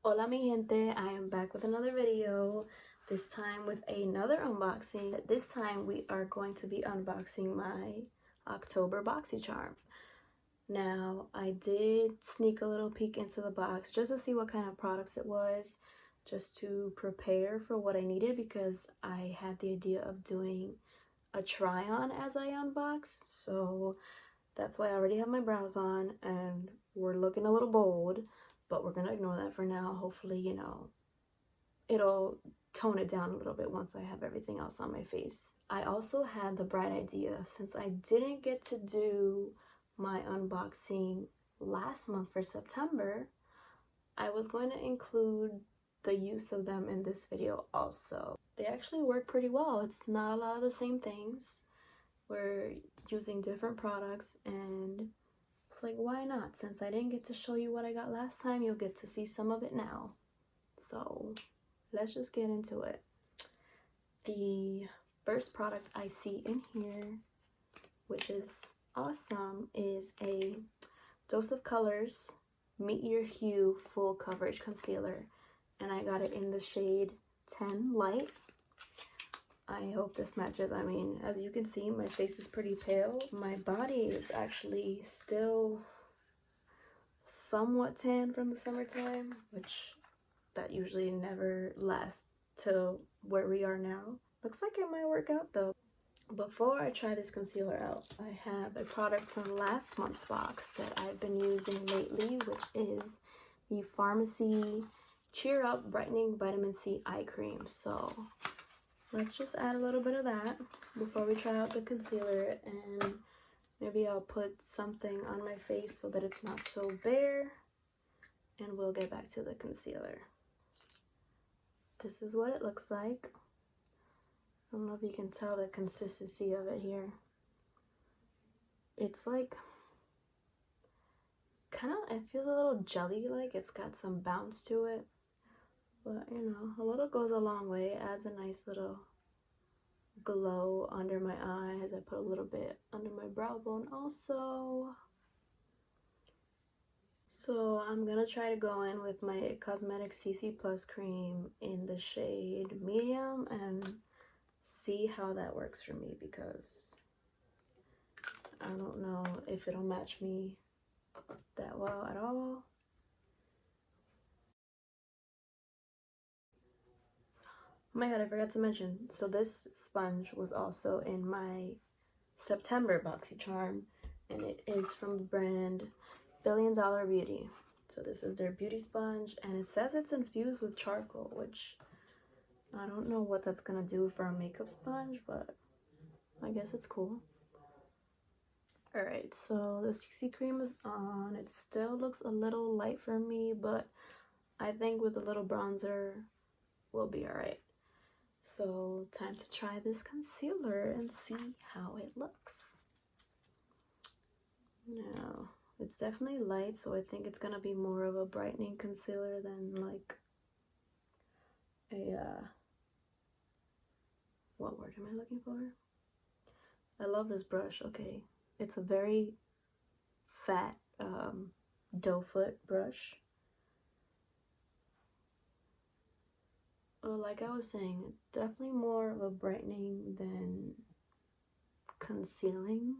Hola mi gente, I am back with another video, this time with another unboxing. This time we are going to be unboxing my October Boxycharm. Now, I did sneak a little peek into the box just to see what kind of products it was, just to prepare for what I needed because I had the idea of doing a try-on as I unbox. So that's why I already have my brows on and we're looking a little bold. But we're gonna ignore that for now. Hopefully, you know, it'll tone it down a little bit once I have everything else on my face. I also had the bright idea, since I didn't get to do my unboxing last month for September, I was going to include the use of them in this video also. They actually work pretty well. It's not a lot of the same things. We're using different products and it's like, why not? Since I didn't get to show you what I got last time, you'll get to see some of it now. So let's just get into it. The first product I see in here, which is awesome, is a Dose of Colors Meet Your Hue Full Coverage Concealer. And I got it in the shade 10 Light. I hope this matches. I mean, as you can see, my face is pretty pale. My body is actually still somewhat tan from the summertime, which that usually never lasts till where we are now. Looks like it might work out though. Before I try this concealer out, I have a product from last month's box that I've been using lately, which is the Pharmacy Cheer Up Brightening Vitamin C Eye Cream. So let's just add a little bit of that before we try out the concealer, and maybe I'll put something on my face so that it's not so bare, and we'll get back to the concealer. This is what it looks like. I don't know if you can tell the consistency of it here. It's like, kind of, it feels a little jelly-like. It's got some bounce to it. But, you know, a little goes a long way. It adds a nice little glow under my eyes. I put a little bit under my brow bone also. So I'm going to try to go in with my Cosmetic CC Plus cream in the shade medium and see how that works for me, because I don't know if it'll match me that well at all. Oh my god, I forgot to mention, so this sponge was also in my September Boxycharm, and it is from the brand Billion Dollar Beauty. So this is their beauty sponge, and it says it's infused with charcoal, which I don't know what that's gonna do for a makeup sponge, but I guess it's cool. Alright, so the CC cream is on. It still looks a little light for me, but I think with a little bronzer, we'll be alright. So time to try this concealer and see how it looks. Now, it's definitely light, so I think it's gonna be more of a brightening concealer than like a, what word am I looking for? I love this brush. Okay, it's a very fat doe foot brush. Like I was saying, definitely more of a brightening than concealing.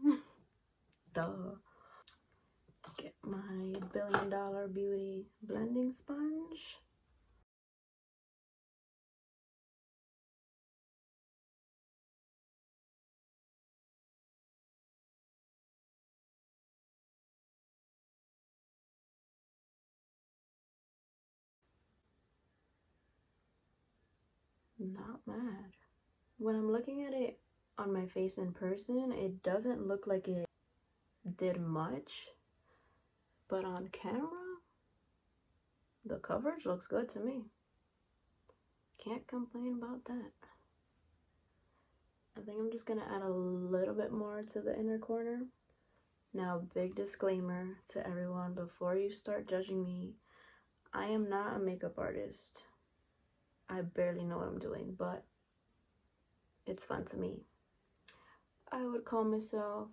Duh. Get my Billion Dollar Beauty blending sponge. Not mad. When I'm looking at it on my face in person, it doesn't look like it did much, but on camera, the coverage looks good to me. Can't complain about that. I think I'm just gonna add a little bit more to the inner corner. Now, big disclaimer to everyone before you start judging me, I am not a makeup artist. I barely know what I'm doing, but it's fun to me. I would call myself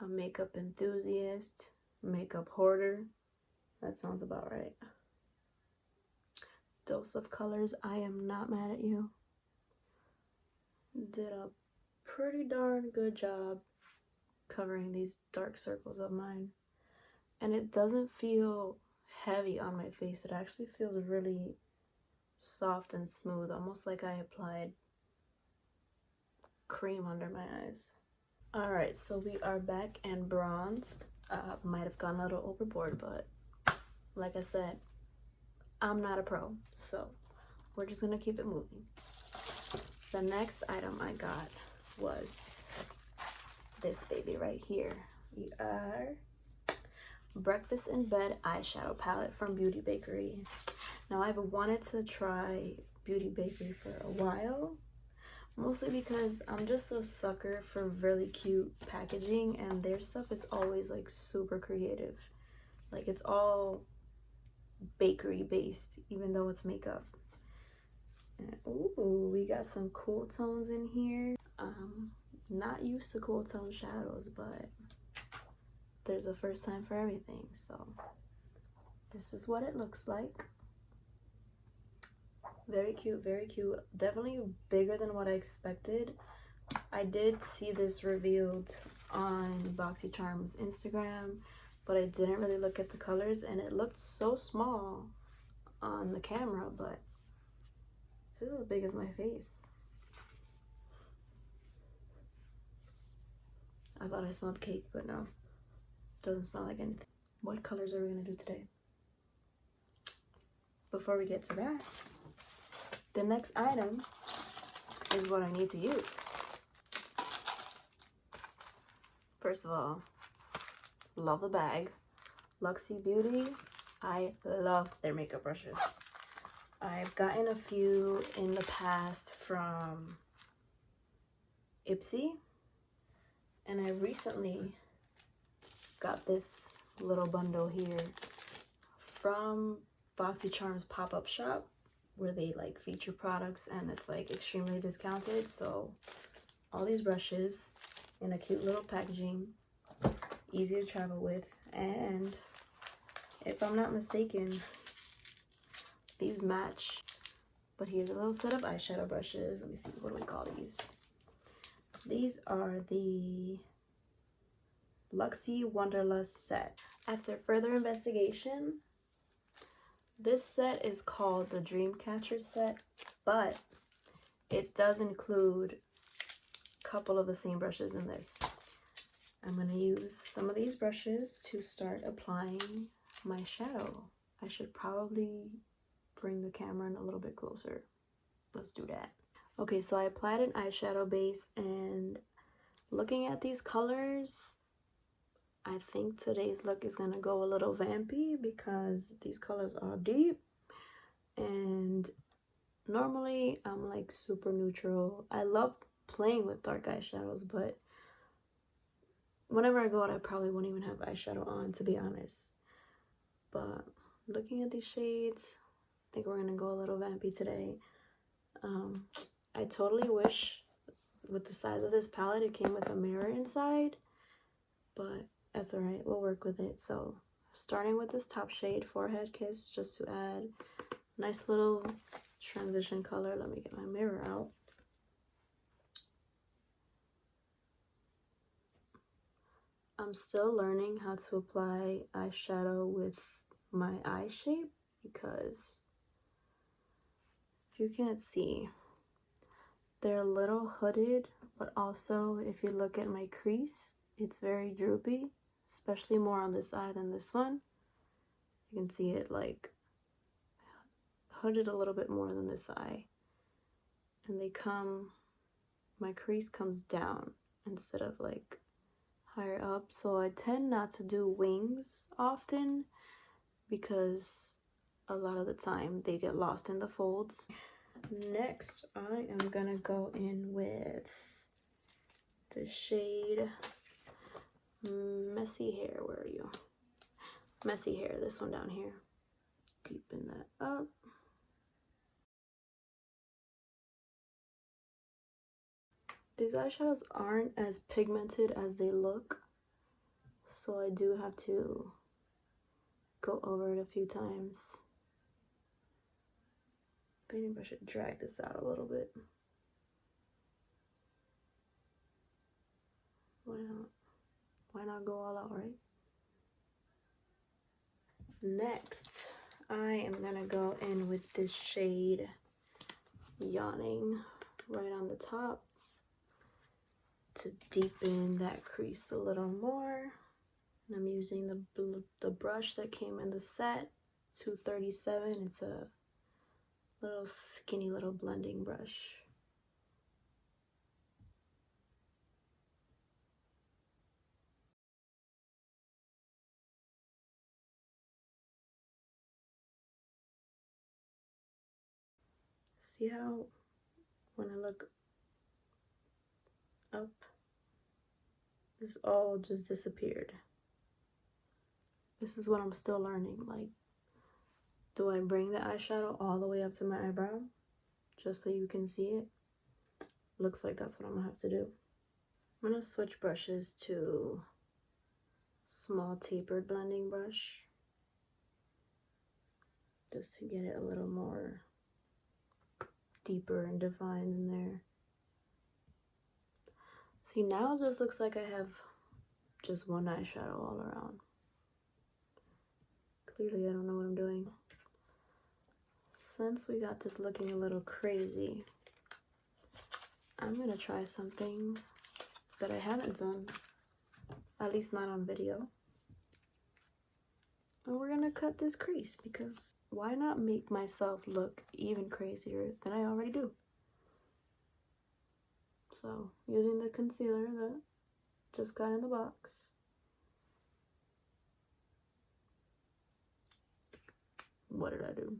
a makeup enthusiast, makeup hoarder. That sounds about right. dose of colors. I am not mad at you. Did a pretty darn good job covering these dark circles of mine. And it doesn't feel heavy on my face. It actually feels really soft and smooth, almost like I applied cream under my eyes. Alright, so we are back and bronzed. Might have gone a little overboard, but like I said, I'm not a pro, so we're just gonna keep it moving. The next item I got was this baby right here. We are Breakfast in Bed eyeshadow palette from Beauty Bakery. Now I've wanted to try Beauty Bakery for a while, mostly because I'm just a sucker for really cute packaging, and their stuff is always like super creative. Like it's all bakery based, even though it's makeup. And, ooh, we got some cool tones in here. Not used to cool tone shadows, but there's a first time for everything. So this is what it looks like. Very cute, very cute. Definitely bigger than what I expected. I did see this revealed on Boxycharm's Instagram, but I didn't really look at the colors, and it looked so small on the camera, but this is as big as my face. I thought I smelled cake, but no, doesn't smell like anything. What colors are we gonna do today? Before we get to that, the next item is what I need to use. First of all, love the bag. Luxie Beauty, I love their makeup brushes. I've gotten a few in the past from Ipsy, and I recently got this little bundle here from Boxycharm's pop-up shop, where they like feature products and it's like extremely discounted. So all these brushes in a cute little packaging, easy to travel with, and if I'm not mistaken, these match. But here's a little set of eyeshadow brushes. Let me see, what do we call these? These are the Luxie Wanderlust set. After further investigation, this set is called the Dreamcatcher set, but it does include a couple of the same brushes in this. I'm going to use some of these brushes to start applying my shadow. I should probably bring the camera in a little bit closer. Let's do that. Okay, so I applied an eyeshadow base, and looking at these colors, I think today's look is gonna go a little vampy because these colors are deep, and normally I'm like super neutral. I love playing with dark eyeshadows, but whenever I go out, I probably won't even have eyeshadow on, to be honest. But looking at these shades, I think we're gonna go a little vampy today. I totally wish with the size of this palette it came with a mirror inside, but that's alright, we'll work with it. So starting with this top shade, Forehead Kiss, just to add nice little transition color. Let me get my mirror out. I'm still learning how to apply eyeshadow with my eye shape, because if you can't see, they're a little hooded, but also if you look at my crease, it's very droopy, especially more on this eye than this one. You can see it like hooded a little bit more than this eye. And they come, my crease comes down instead of like higher up. So I tend not to do wings often because a lot of the time they get lost in the folds. Next, I am gonna go in with the shade Messy Hair. Where are you? Messy Hair, this one down here. Deepen that up. These eyeshadows aren't as pigmented as they look, so I do have to go over it a few times. Painting brush should drag this out a little bit. Why not? Why not go all out, right? Next, I am gonna go in with this shade Yawning right on the top to deepen that crease a little more. And I'm using the brush that came in the set, 237. It's a little skinny little blending brush. See how when I look up, this all just disappeared. This is what I'm still learning. Like, do I bring the eyeshadow all the way up to my eyebrow just so you can see it? Looks like that's what I'm gonna have to do. I'm gonna switch brushes to small tapered blending brush just to get it a little more deeper and defined in there. See, now it just looks like I have just one eyeshadow all around. Clearly I don't know what I'm doing. Since we got this looking a little crazy, I'm gonna try something that I haven't done, at least not on video. And we're gonna cut this crease because why not make myself look even crazier than I already do? So, using the concealer that just got in the box. What did I do?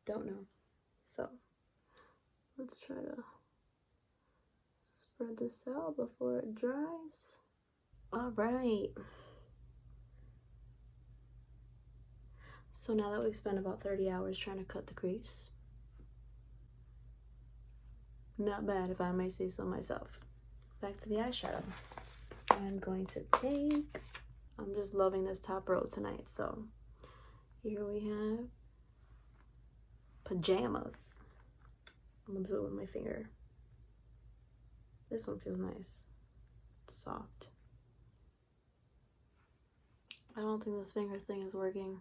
Don't know. So, let's try to spread this out before it dries. All right. So now that we've spent about 30 hours trying to cut the crease, not bad if I may say so myself. Back to the eyeshadow. I'm going to take, I'm just loving this top row tonight. So here we have Pajamas. I'm gonna do it with my finger. This one feels nice. It's soft. I don't think this finger thing is working.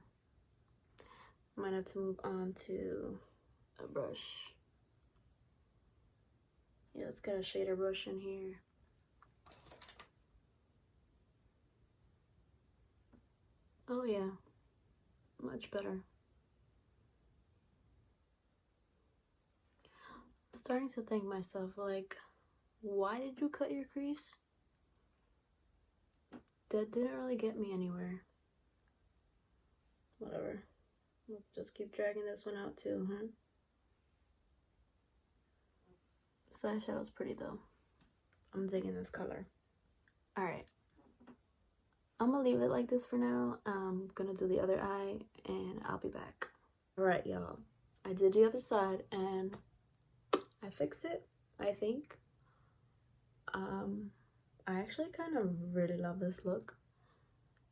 I might have to move on to a brush. Yeah, let's get a shader brush in here. Oh yeah, much better. I'm starting to think myself, like, why did you cut your crease? That didn't really get me anywhere. Whatever. We'll just keep dragging this one out too, huh? This eyeshadow's pretty though. I'm digging this color. Alright. I'm gonna leave it like this for now. I'm gonna do the other eye and I'll be back. Alright, y'all. I did the other side and I fixed it, I think. I actually kind of really love this look.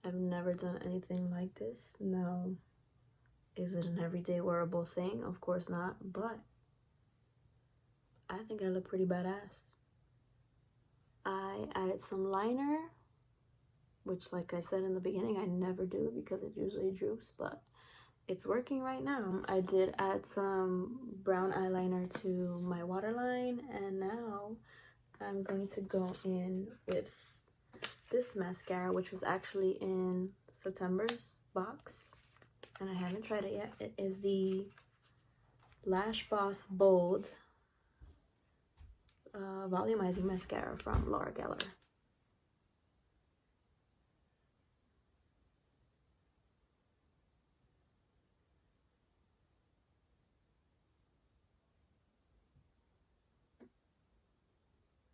I've never done anything like this. Now, is it an everyday wearable thing? Of course not, but I think I look pretty badass. I added some liner, which, like I said in the beginning, I never do because it usually droops, but it's working right now. I did add some brown eyeliner to my waterline, and now I'm going to go in with this mascara, which was actually in September's box, and I haven't tried it yet. It is the Lash Boss Bold volumizing mascara from Laura Geller.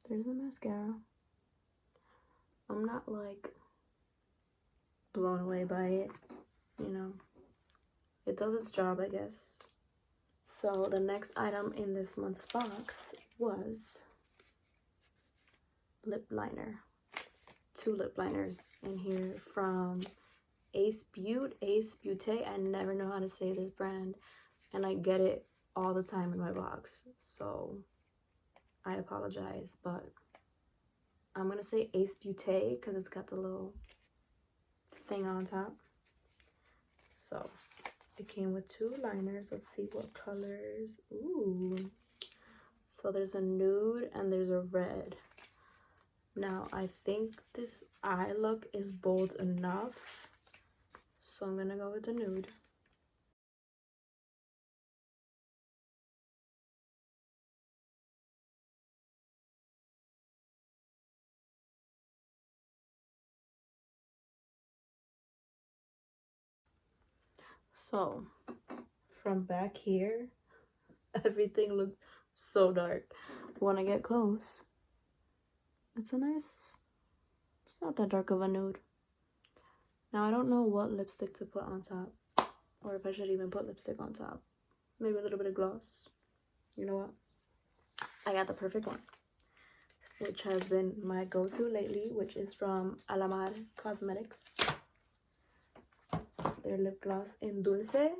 There's the mascara. I'm not like blown away by it, you know. It does its job, I guess. So the next item in this month's box was lip liner. 2 lip liners in here from Ace Beauty. I never know how to say this brand. and I get it all the time in my box, so I apologize, but I'm gonna say Ace Beauté because it's got the little thing on top. So it came with 2 liners. Let's see what colors. Ooh, so there's a nude and there's a red. Now I think this eye look is bold enough, so I'm gonna go with the nude. So from back here, everything looks so dark. When I get close, it's not that dark of a nude. Now I don't know what lipstick to put on top, or if I should even put lipstick on top. Maybe a little bit of gloss. You know what? I got the perfect one, which has been my go-to lately, which is from Alamar Cosmetics. Their lip gloss in Dulce.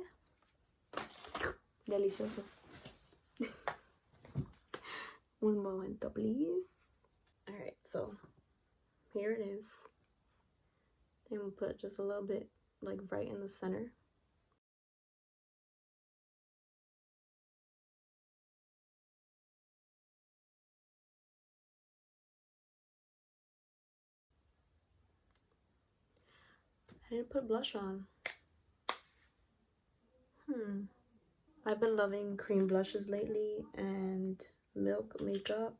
Delicioso. Un momento, please. Alright, so here it is. I'm gonna put just a little bit, like, right in the center. I didn't put blush on. I've been loving cream blushes lately and Milk makeup.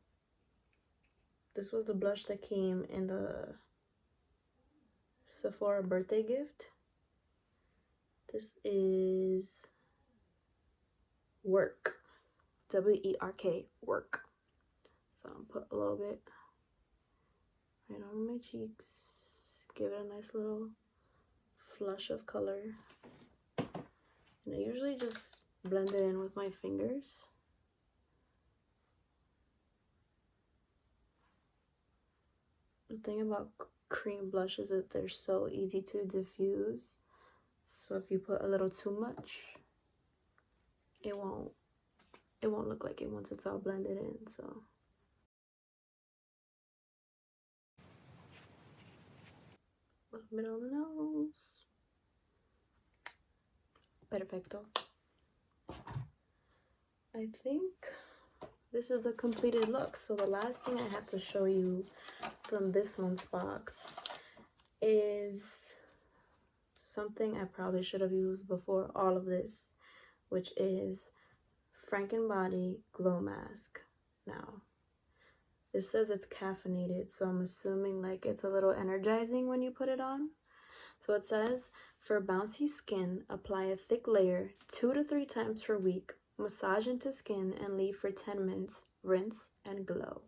This was the blush that came in the Sephora birthday gift. This is Work. W-E-R-K, Work. So I'll put a little bit right on my cheeks. Give it a nice little flush of color. And I usually just blend it in with my fingers. The thing about cream blush is that they're so easy to diffuse. So if you put a little too much, it won't look like it once it's all blended in. So a little bit on the nose. Perfecto. I think this is a completed look. So the last thing I have to show you from this month's box is something I probably should have used before all of this, which is Frankenbody Glow Mask. Now, it says it's caffeinated, so I'm assuming like it's a little energizing when you put it on. So it says, for bouncy skin, apply a thick layer 2 to 3 times per week. Massage into skin and leave for 10 minutes. Rinse and glow.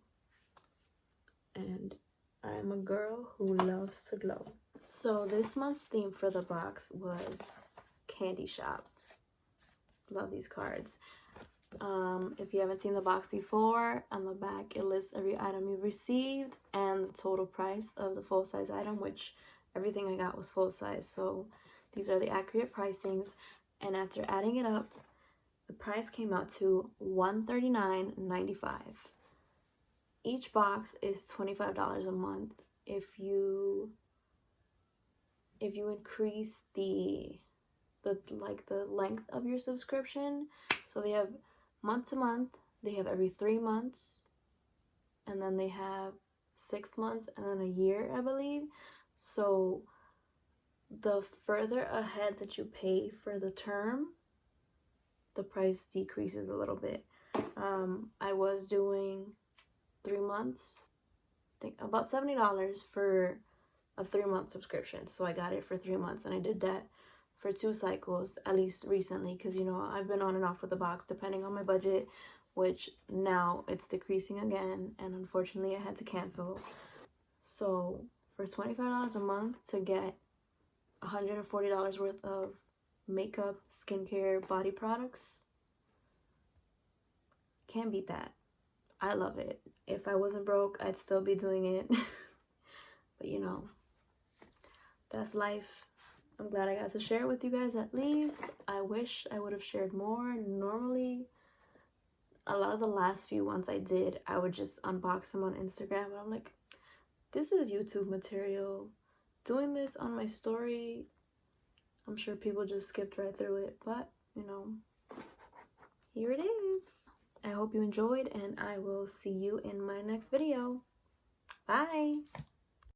And I'm a girl who loves to glow. So this month's theme for the box was Candy Shop. Love these cards. If you haven't seen the box before, on the back it lists every item you received and the total price of the full-size item, which everything I got was full-size. So these are the accurate pricings, and after adding it up, the price came out to $139.95. Each box is $25 a month. If you increase the length of your subscription, so they have month to month, they have every 3 months, and then they have 6 months, and then a year, I believe. So the further ahead that you pay for the term, the price decreases a little bit. I was doing 3 months, I think about $70 for a 3-month subscription. So I got it for 3 months, and I did that for 2 cycles, at least recently, because, you know, I've been on and off with the box depending on my budget, which now it's decreasing again, and unfortunately I had to cancel. So for $25 a month to get $140 worth of makeup, skincare, body products, can't beat that. I love it. If I wasn't broke, I'd still be doing it. But you know, that's life. I'm glad I got to share it with you guys at least. I wish I would have shared more. Normally, a lot of the last few ones I did, I would just unbox them on Instagram. But I'm like, this is YouTube material. Doing this on my story, I'm sure people just skipped right through it. But, you know, here it is. I hope you enjoyed, and I will see you in my next video. Bye!